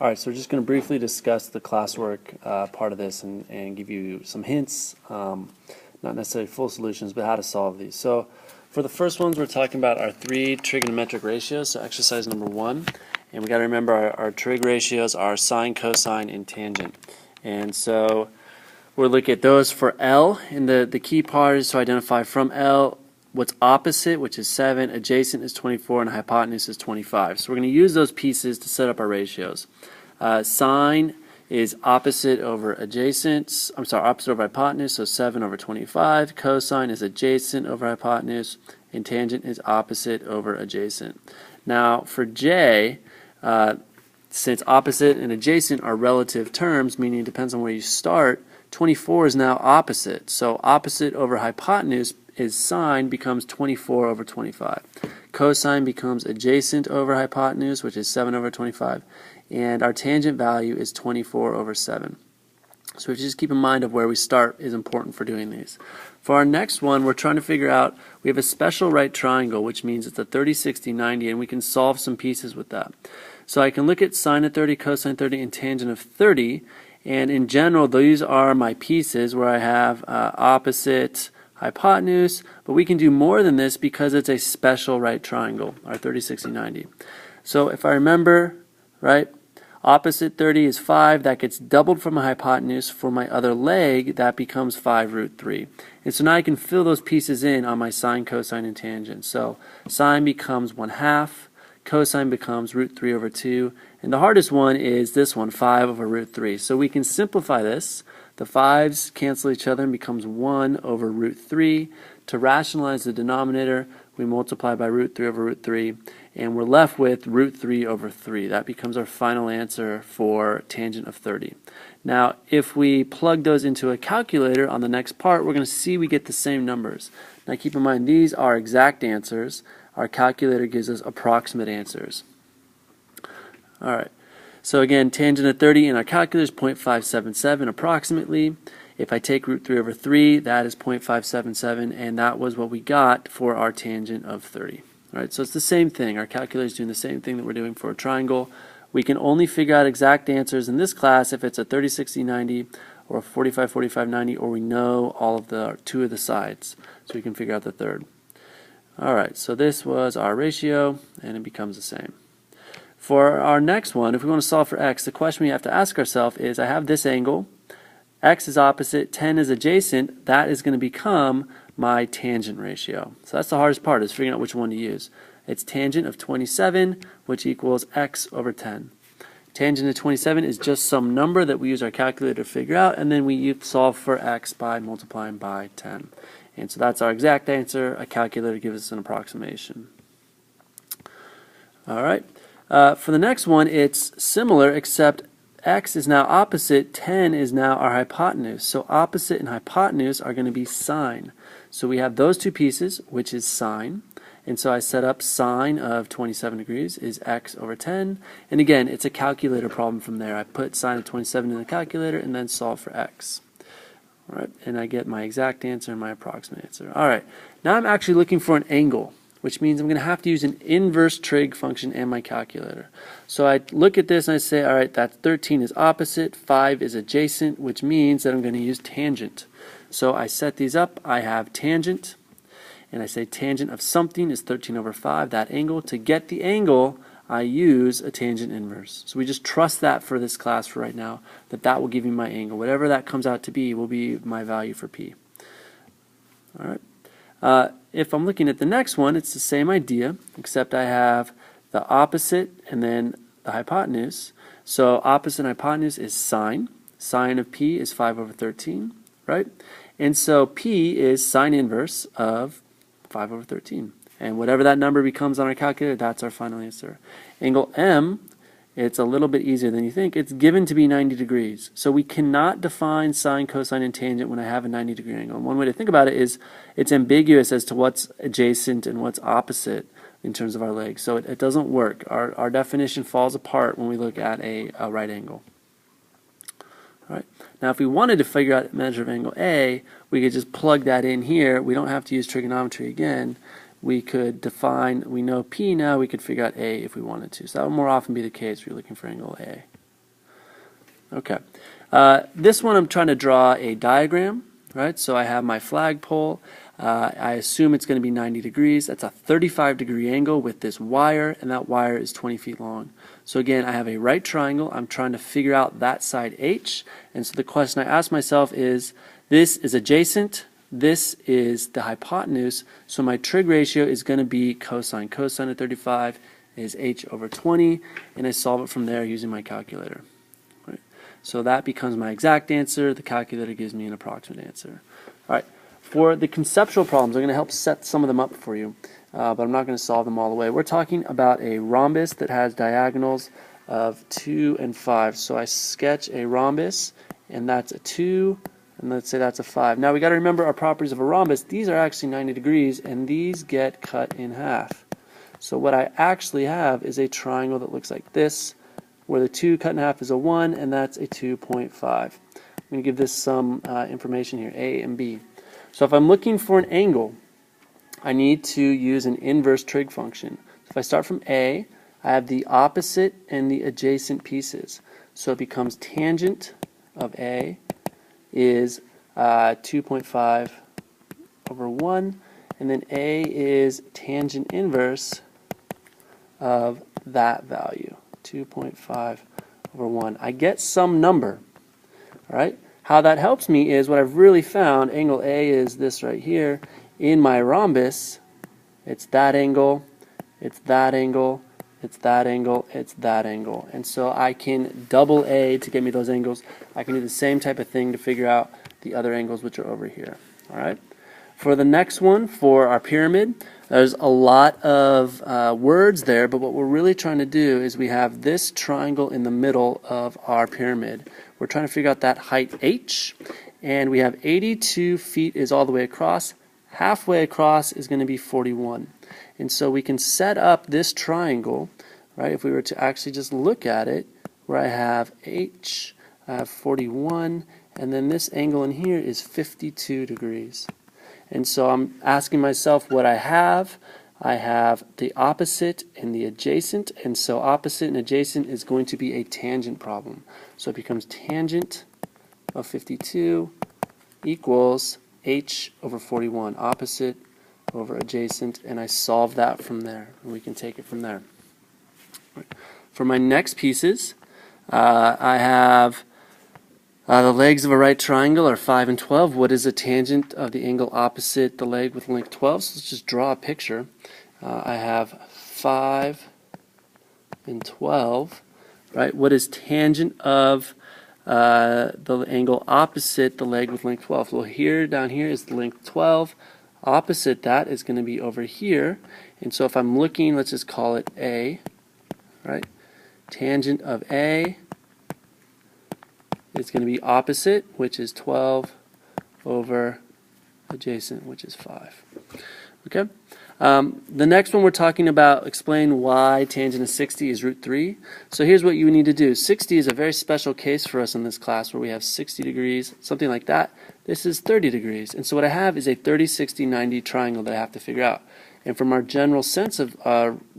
Alright, so we're just going to briefly discuss the classwork part of this and give you some hints, not necessarily full solutions, but how to solve these. So for the first ones, we're talking about our three trigonometric ratios, so exercise number 1. And we got to remember our trig ratios are sine, cosine, and tangent. And so we'll look at those for L, and the key part is to identify from L what's opposite, which is 7, adjacent is 24, and hypotenuse is 25. So we're going to use those pieces to set up our ratios. Sine is opposite over adjacent, opposite over hypotenuse, so 7 over 25. Cosine is adjacent over hypotenuse, and tangent is opposite over adjacent. Now for J, since opposite and adjacent are relative terms, meaning it depends on where you start, 24 is now opposite. So opposite over hypotenuse is sine becomes 24 over 25. Cosine becomes adjacent over hypotenuse, which is 7 over 25. And our tangent value is 24 over 7. So we just keep in mind of where we start is important for doing these. For our next one, we're trying to figure out, we have a special right triangle, which means it's a 30, 60, 90, and we can solve some pieces with that. So I can look at sine of 30, cosine 30, and tangent of 30, and in general, these are my pieces where I have opposite, hypotenuse, but we can do more than this because it's a special right triangle, our 30, 60, 90. So if I remember, right, opposite 30 is 5, that gets doubled from my hypotenuse. For my other leg, that becomes 5 root 3. And so now I can fill those pieces in on my sine, cosine, and tangent. So sine becomes 1/2, cosine becomes root 3 over 2, and the hardest one is this one, 5 over root 3. So we can simplify this. The 5s cancel each other and becomes 1 over root 3. To rationalize the denominator, we multiply by root 3 over root 3, and we're left with root 3 over 3. That becomes our final answer for tangent of 30. Now, if we plug those into a calculator on the next part, we're going to see we get the same numbers. Now keep in mind, these are exact answers. Our calculator gives us approximate answers. Alright. So again, tangent of 30 in our calculator is 0.577 approximately. If I take root 3 over 3, that is 0.577, and that was what we got for our tangent of 30. Alright, so it's the same thing. Our calculator is doing the same thing that we're doing for a triangle. We can only figure out exact answers in this class if it's a 30, 60, 90, or a 45, 45, 90, or we know all of the 2 of the sides, so we can figure out the third. Alright, so this was our ratio, and it becomes the same. For our next one, if we want to solve for x, the question we have to ask ourselves is, I have this angle, x is opposite, 10 is adjacent, that is going to become my tangent ratio. So that's the hardest part, is figuring out which one to use. It's tangent of 27, which equals x over 10. Tangent of 27 is just some number that we use our calculator to figure out, and then we solve for x by multiplying by 10. And so that's our exact answer. A calculator gives us an approximation. Alright. For the next one, it's similar, except x is now opposite, 10 is now our hypotenuse. So opposite and hypotenuse are going to be sine. So we have those two pieces, which is sine. And so I set up sine of 27 degrees is x over 10. And again, it's a calculator problem from there. I put sine of 27 in the calculator and then solve for x. All right, and I get my exact answer and my approximate answer. All right, now I'm actually looking for an angle, which means I'm going to have to use an inverse trig function and my calculator. So I look at this and I say, all right, that's 13 is opposite, 5 is adjacent, which means that I'm going to use tangent. So I set these up. I have tangent, and I say tangent of something is 13 over 5, that angle. To get the angle, I use a tangent inverse. So we just trust that for this class for right now, that will give me my angle. Whatever that comes out to be will be my value for P. All right. If I'm looking at the next one, it's the same idea, except I have the opposite and then the hypotenuse. So opposite and hypotenuse is sine. Sine of P is 5 over 13, right? And so P is sine inverse of 5 over 13. And whatever that number becomes on our calculator, that's our final answer. Angle M, it's a little bit easier than you think. It's given to be 90 degrees. So we cannot define sine, cosine, and tangent when I have a 90-degree angle. And one way to think about it is it's ambiguous as to what's adjacent and what's opposite in terms of our legs. So it doesn't work. Our definition falls apart when we look at a right angle. All right. Now if we wanted to figure out a measure of angle A, we could just plug that in here. We don't have to use trigonometry again. We could define, we know P now, we could figure out A if we wanted to. So that would more often be the case if you're looking for angle A. Okay. This one I'm trying to draw a diagram, right? So I have my flagpole. I assume it's going to be 90 degrees. That's a 35-degree angle with this wire, and that wire is 20 feet long. So again, I have a right triangle. I'm trying to figure out that side H. And so the question I ask myself is, this is adjacent, this is the hypotenuse, so my trig ratio is going to be cosine. Cosine of 35 is H over 20, and I solve it from there using my calculator. Right? So that becomes my exact answer. The calculator gives me an approximate answer. All right. For the conceptual problems, I'm going to help set some of them up for you, but I'm not going to solve them all the way. We're talking about a rhombus that has diagonals of 2 and 5. So I sketch a rhombus, and that's a 2, and let's say that's a 5. Now we got to remember our properties of a rhombus. These are actually 90 degrees, and these get cut in half. So what I actually have is a triangle that looks like this, where the 2 cut in half is a 1, and that's a 2.5. I'm going to give this some information here, A and B. So if I'm looking for an angle, I need to use an inverse trig function. So if I start from A, I have the opposite and the adjacent pieces. So it becomes tangent of A is 2.5 over 1, and then A is tangent inverse of that value, 2.5 over 1. I get some number, all right? How that helps me is what I've really found, angle A is this right here. In my rhombus, it's that angle, it's that angle, it's that angle, it's that angle. And so I can double A to get me those angles. I can do the same type of thing to figure out the other angles which are over here. All right. For the next one, for our pyramid, there's a lot of words there, but what we're really trying to do is we have this triangle in the middle of our pyramid. We're trying to figure out that height H, and we have 82 feet is all the way across. Halfway across is going to be 41. And so we can set up this triangle, right, if we were to actually just look at it, where I have H, I have 41, and then this angle in here is 52 degrees. And so I'm asking myself what I have. I have the opposite and the adjacent, and so opposite and adjacent is going to be a tangent problem. So it becomes tangent of 52 equals H over 41, opposite over adjacent, and I solve that from there, and we can take it from there. For my next pieces, I have the legs of a right triangle are 5 and 12. What is a tangent of the angle opposite the leg with length 12? So let's just draw a picture. I have 5 and 12. Right? What is tangent of the angle opposite the leg with length 12? Well, here, down here is the length 12. Opposite that is going to be over here. And so if I'm looking, let's just call it A. Right? Tangent of A is going to be opposite, which is 12 over adjacent, which is 5. Okay. The next one we're talking about, explain why tangent of 60 is root 3. So here's what you need to do. 60 is a very special case for us in this class where we have 60 degrees, something like that. This is 30 degrees. And so what I have is a 30, 60, 90 triangle that I have to figure out. And from our general sense of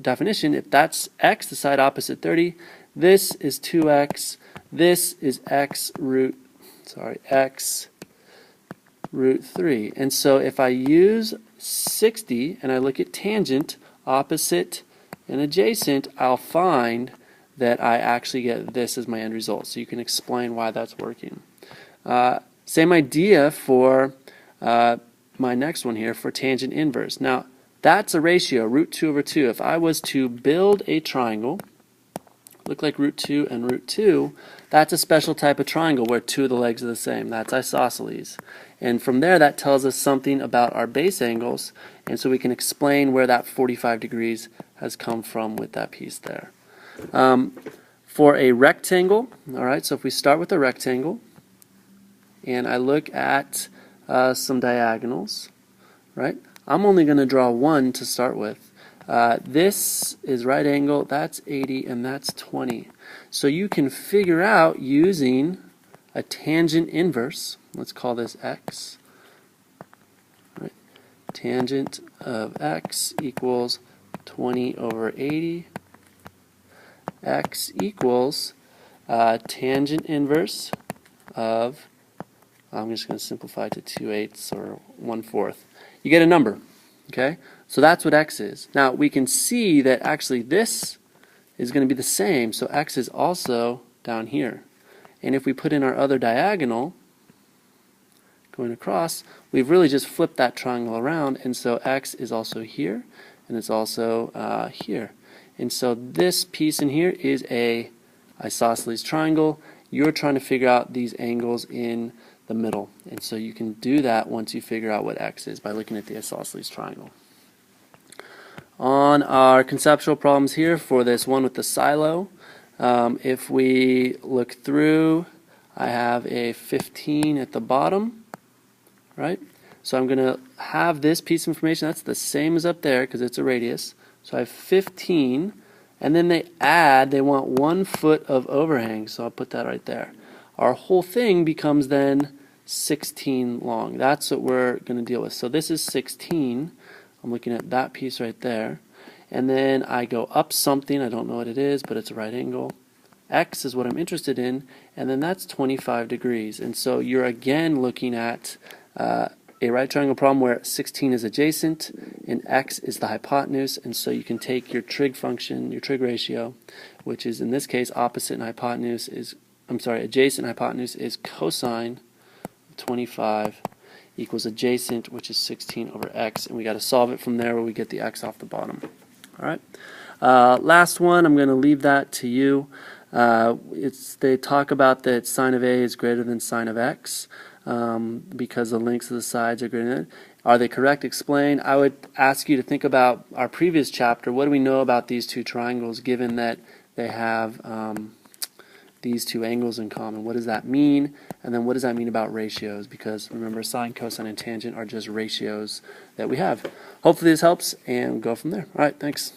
definition, if that's x, the side opposite 30, this is 2x, this is x root 3. And so if I use 60 and I look at tangent, opposite, and adjacent, I'll find that I actually get this as my end result. So you can explain why that's working. Same idea for my next one here for tangent inverse. Now, that's a ratio, root 2 over 2. If I was to build a triangle, look like root 2 and root 2, that's a special type of triangle where two of the legs are the same. That's isosceles. And from there, that tells us something about our base angles, and so we can explain where that 45 degrees has come from with that piece there. For a rectangle, all right, so if we start with a rectangle, and I look at some diagonals, right, I'm only going to draw one to start with. This is right angle, that's 80, and that's 20. So you can figure out using a tangent inverse, let's call this x, right? Tangent of x equals 20 over 80. X equals, tangent inverse of, I'm just going to simplify to 2/8 or 1/4. You get a number, okay? So that's what x is. Now we can see that actually this is going to be the same, so x is also down here. And if we put in our other diagonal, going across, we've really just flipped that triangle around, and so x is also here, and it's also here. And so this piece in here is a isosceles triangle. You're trying to figure out these angles in the middle, and so you can do that once you figure out what x is by looking at the isosceles triangle. On our conceptual problems here for this one with the silo, if we look through, I have a 15 at the bottom, right? So I'm going to have this piece of information, that's the same as up there because it's a radius. So I have 15, and then they want 1 foot of overhang, so I'll put that right there. Our whole thing becomes then 16 long. That's what we're going to deal with. So this is 16. I'm looking at that piece right there. And then I go up something, I don't know what it is, but it's a right angle. X is what I'm interested in, and then that's 25 degrees. And so you're again looking at a right triangle problem where 16 is adjacent and x is the hypotenuse, and so you can take your trig function, your trig ratio, which is in this case opposite and hypotenuse is, adjacent hypotenuse is cosine 25 equals adjacent, which is 16 over x, and we got to solve it from there where we get the x off the bottom. All right. Last one, I'm going to leave that to you. They talk about that sine of a is greater than sine of x because the lengths of the sides are greater than it. Are they correct? Explain. I would ask you to think about our previous chapter. What do we know about these two triangles given that they have these two angles in common? What does that mean? And then what does that mean about ratios? Because remember, sine, cosine, and tangent are just ratios that we have. Hopefully this helps, and we'll go from there. All right, thanks.